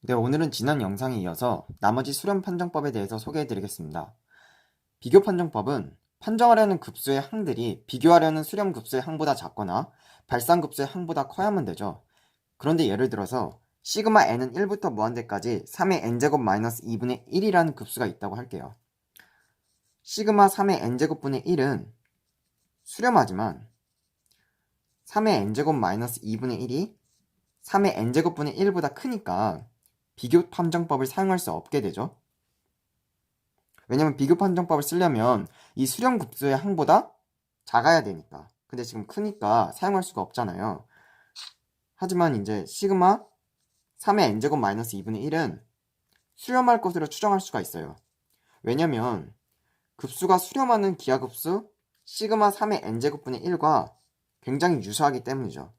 네, 오늘은 지난 영상에 이어서 나머지 수렴 판정법에 대해서 소개해 드리겠습니다. 비교 판정법은 판정하려는 급수의 항들이 비교하려는 수렴 급수의 항보다 작거나 발산 급수의 항보다 커야만 되죠. 그런데 예를 들어서 시그마 n은 1부터 무한대까지 3의 n제곱 마이너스 2분의 1이라는 급수가 있다고 할게요. 시그마 3의 n제곱분의 1은 수렴하지만 3의 n제곱 마이너스 2분의 1이 3의 n제곱분의 1보다 크니까 비교 판정법을 사용할 수 없게 되죠. 왜냐면 비교 판정법을 쓰려면 이 수렴 급수의 항보다 작아야 되니까. 근데 지금 크니까 사용할 수가 없잖아요. 하지만 이제 시그마 3의 n제곱 마이너스 2분의 1은 수렴할 것으로 추정할 수가 있어요. 왜냐면 급수가 수렴하는 기하급수 시그마 3의 n제곱분의 1과 굉장히 유사하기 때문이죠.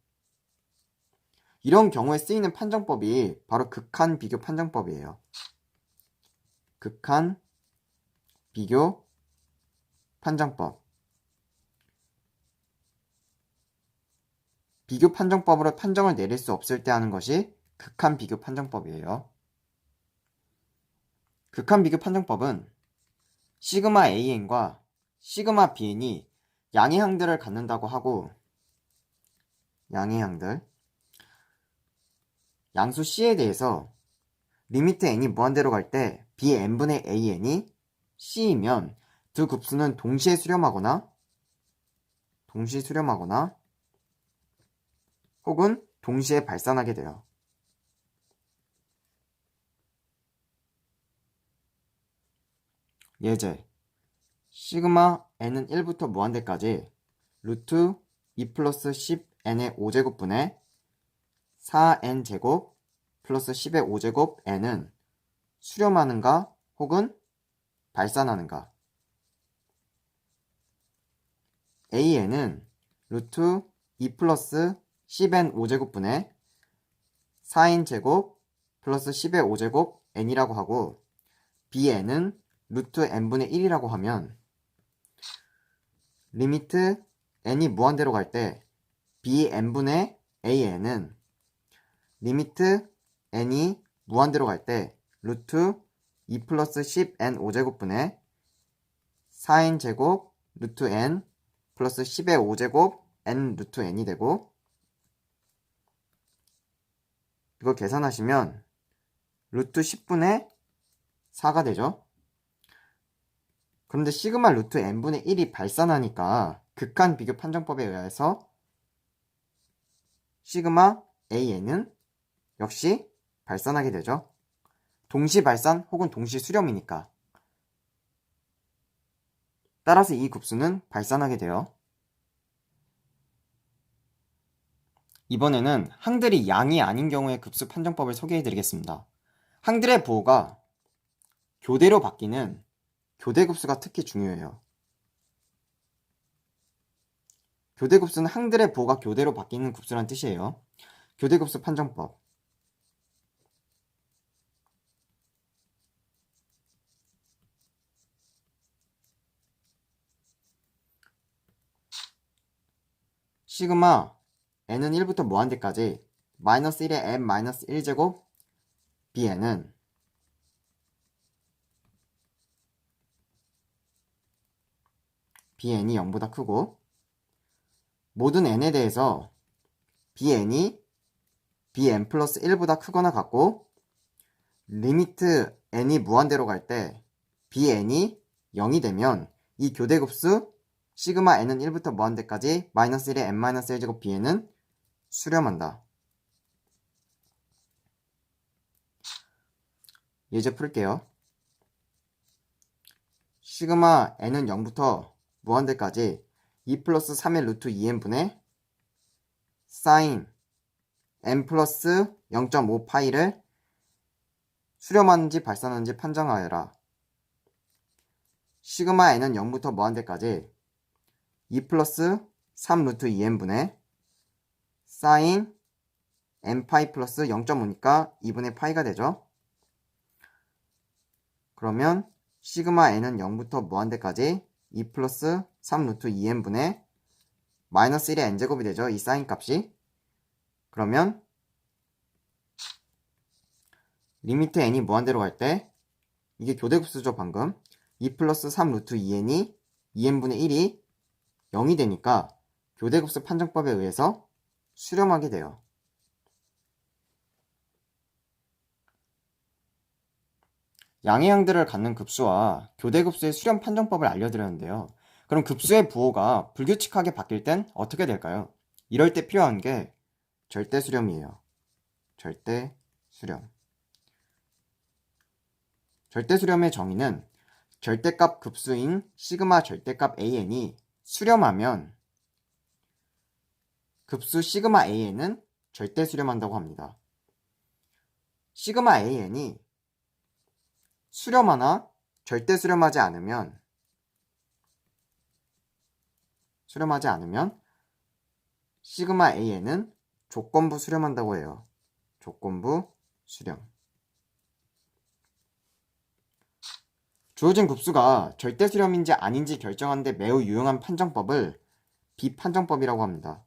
이런 경우에 쓰이는 판정법이 바로 극한 비교 판정법이에요. 극한 비교 판정법. 비교 판정법으로 판정을 내릴 수 없을 때 하는 것이 극한 비교 판정법이에요. 극한 비교 판정법은 시그마 AN과 시그마 BN이 양의 항들을 갖는다고 하고 양의 항들 양수 C에 대해서 리미트 n이 무한대로 갈 때 Bn분의 AN이 C이면 두 급수는 동시에 수렴하거나 혹은 동시에 발산하게 돼요. 예제 시그마 n은 1부터 무한대까지 루트 2 플러스 10n의 5제곱분의 4n제곱 플러스 10의 5제곱 n은 수렴하는가 혹은 발산하는가. an은 루트 2 플러스 10n 5제곱분의 4n제곱 플러스 10의 5제곱 n이라고 하고 bn은 루트 n분의 1이라고 하면 리미트 n이 무한대로 갈 때 bn분의 an은 리미트 n이 무한대로 갈 때 루트 2 플러스 10n 5제곱분의 4n제곱 루트 n 플러스 10의 5제곱 n 루트 n이 되고 이거 계산하시면 루트 10분의 4가 되죠. 그런데 시그마 루트 n분의 1이 발산하니까 극한 비교 판정법에 의해서 시그마 an은 역시 발산하게 되죠. 동시 발산 혹은 동시 수렴이니까. 따라서 이 급수는 발산하게 돼요. 이번에는 항들이 양이 아닌 경우의 급수 판정법을 소개해 드리겠습니다. 항들의 부호가 교대로 바뀌는 교대급수가 특히 중요해요. 교대급수는 항들의 부호가 교대로 바뀌는 급수란 뜻이에요. 교대급수 판정법. 시그마 n은 1부터 무한대까지 마이너스 1의 n 마이너스 1제곱 bn은 bn이 0보다 크고 모든 n에 대해서 bn이 bn 플러스 1보다 크거나 같고 리미트 n이 무한대로 갈 때 bn이 0이 되면 이 교대급수 시그마 n은 1부터 무한대까지 마이너스 1의 n 마이너스 1제곱 bn은 수렴한다. 예제 풀게요. 시그마 n은 0부터 무한대까지 2 플러스 3의 루트 2n분의 사인 n 플러스 0.5 파이를 수렴하는지 발산하는지 판정하여라. 시그마 n은 0부터 무한대까지 2 플러스 3 루트 2n분의 사인 n 파이 플러스 0.5니까 2분의 파이가 되죠. 그러면 시그마 n은 0부터 무한대까지 2 플러스 3 루트 2n분의 마이너스 1의 n제곱이 되죠. 이 사인 값이. 그러면 리미트 n이 무한대로 갈 때 이게 교대급수죠 방금. 2 플러스 3 루트 2n이 2n분의 1이 0이 되니까 교대급수 판정법에 의해서 수렴하게 돼요. 양의 양들을 갖는 급수와 교대급수의 수렴 판정법을 알려드렸는데요. 그럼 급수의 부호가 불규칙하게 바뀔 땐 어떻게 될까요? 이럴 때 필요한 게 절대수렴이에요. 절대수렴. 절대수렴의 정의는 절대값 급수인 시그마 절대값 an이 수렴하면 급수 시그마 an은 절대수렴한다고 합니다. 시그마 an이 수렴하나 절대수렴하지 않으면 시그마 an은 조건부 수렴한다고 해요. 조건부 수렴. 주어진 급수가 절대수렴인지 아닌지 결정하는 데 매우 유용한 판정법을 비판정법이라고 합니다.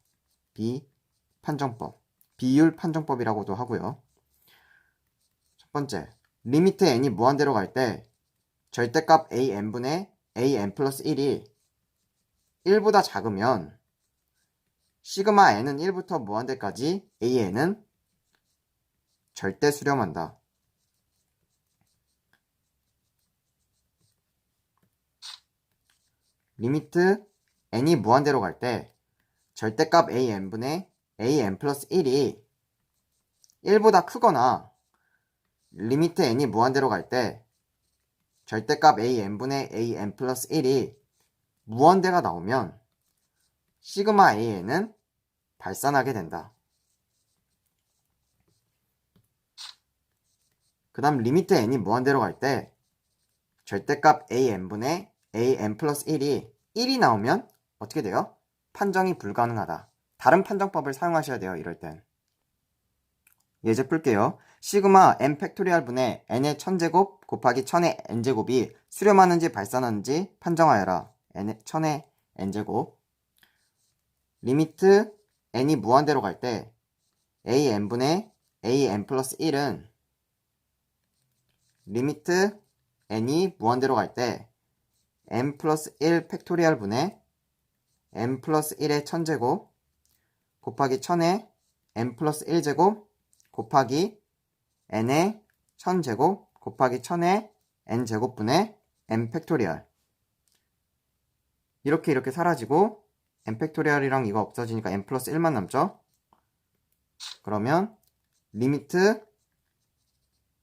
비판정법, 비율 판정법이라고도 하고요. 첫 번째, 리미트 n이 무한대로 갈 때 절대값 an분의 an 플러스 1이 1보다 작으면 시그마 n은 1부터 무한대까지 an은 절대 수렴한다. 리미트 n이 무한대로 갈 때 절대값 an분의 an 플러스 1이 1보다 크거나 리미트 n이 무한대로 갈 때 절대값 an분의 an 플러스 1이 무한대가 나오면 시그마 an은 발산하게 된다. 그 다음 리미트 n이 무한대로 갈 때 절대값 an분의 an 플러스 1이 1이 나오면 어떻게 돼요? 판정이 불가능하다. 다른 판정법을 사용하셔야 돼요. 이럴 땐. 예제 풀게요. 시그마 n 팩토리얼 분의 n의 1000제곱 곱하기 1000의 n제곱이 수렴하는지 발산하는지 판정하여라. 1000의 n제곱. 리미트 n이 무한대로 갈 때 an분의 an 플러스 1은 리미트 n이 무한대로 갈 때 n 플러스 1 팩토리얼 분의 n 플러스 1의 1000제곱 곱하기 1000의 n 플러스 1제곱 곱하기 n의 1000제곱 곱하기 1000의 n제곱분의 n 팩토리얼. 이렇게 사라지고 n 팩토리얼이랑 이거 없어지니까 n 플러스 1만 남죠? 그러면 리미트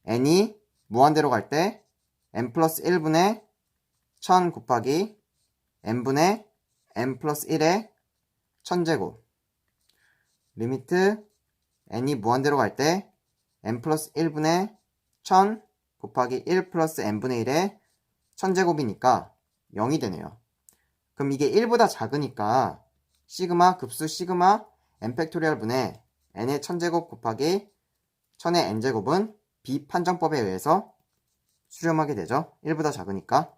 n이 무한대로 갈 때 n 플러스 1분의 1000 곱하기 n분의 n 플러스 1의 1000제곱. 리미트 n이 무한대로 갈 때 n 플러스 1분의 1000 곱하기 1 플러스 n분의 1의 1000제곱이니까 0이 되네요. 그럼 이게 1보다 작으니까 시그마 급수 시그마 n 팩토리얼 분의 n의 1000제곱 곱하기 1000의 n제곱은 비판정법에 의해서 수렴하게 되죠. 1보다 작으니까.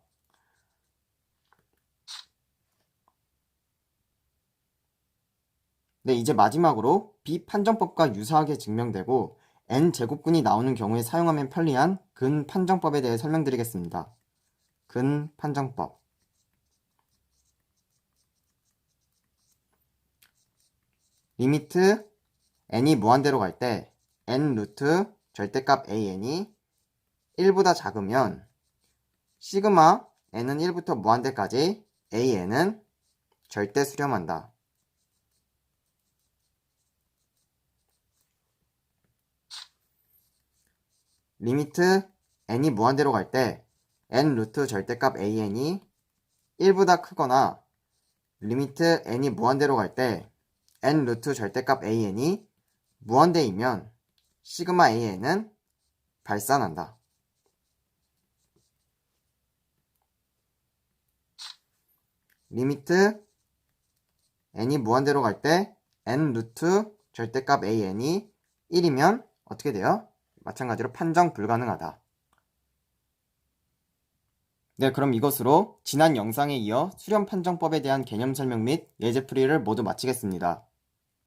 네, 이제 마지막으로 비판정법과 유사하게 증명되고 n제곱근이 나오는 경우에 사용하면 편리한 근판정법에 대해 설명드리겠습니다. 근판정법. 리미트 n이 무한대로 갈 때 n 루트 절대값 an이 1보다 작으면 시그마 n은 1부터 무한대까지 an은 절대 수렴한다. 리미트 n이 무한대로 갈 때 n 루트 절대값 an이 1보다 크거나 리미트 n이 무한대로 갈 때 n 루트 절대값 an이 무한대이면 시그마 an은 발산한다. 리미트 n이 무한대로 갈 때 n 루트 절대값 an이 1이면 어떻게 돼요? 마찬가지로 판정 불가능하다. 네, 그럼 이것으로 지난 영상에 이어 수렴 판정법에 대한 개념 설명 및 예제풀이를 모두 마치겠습니다.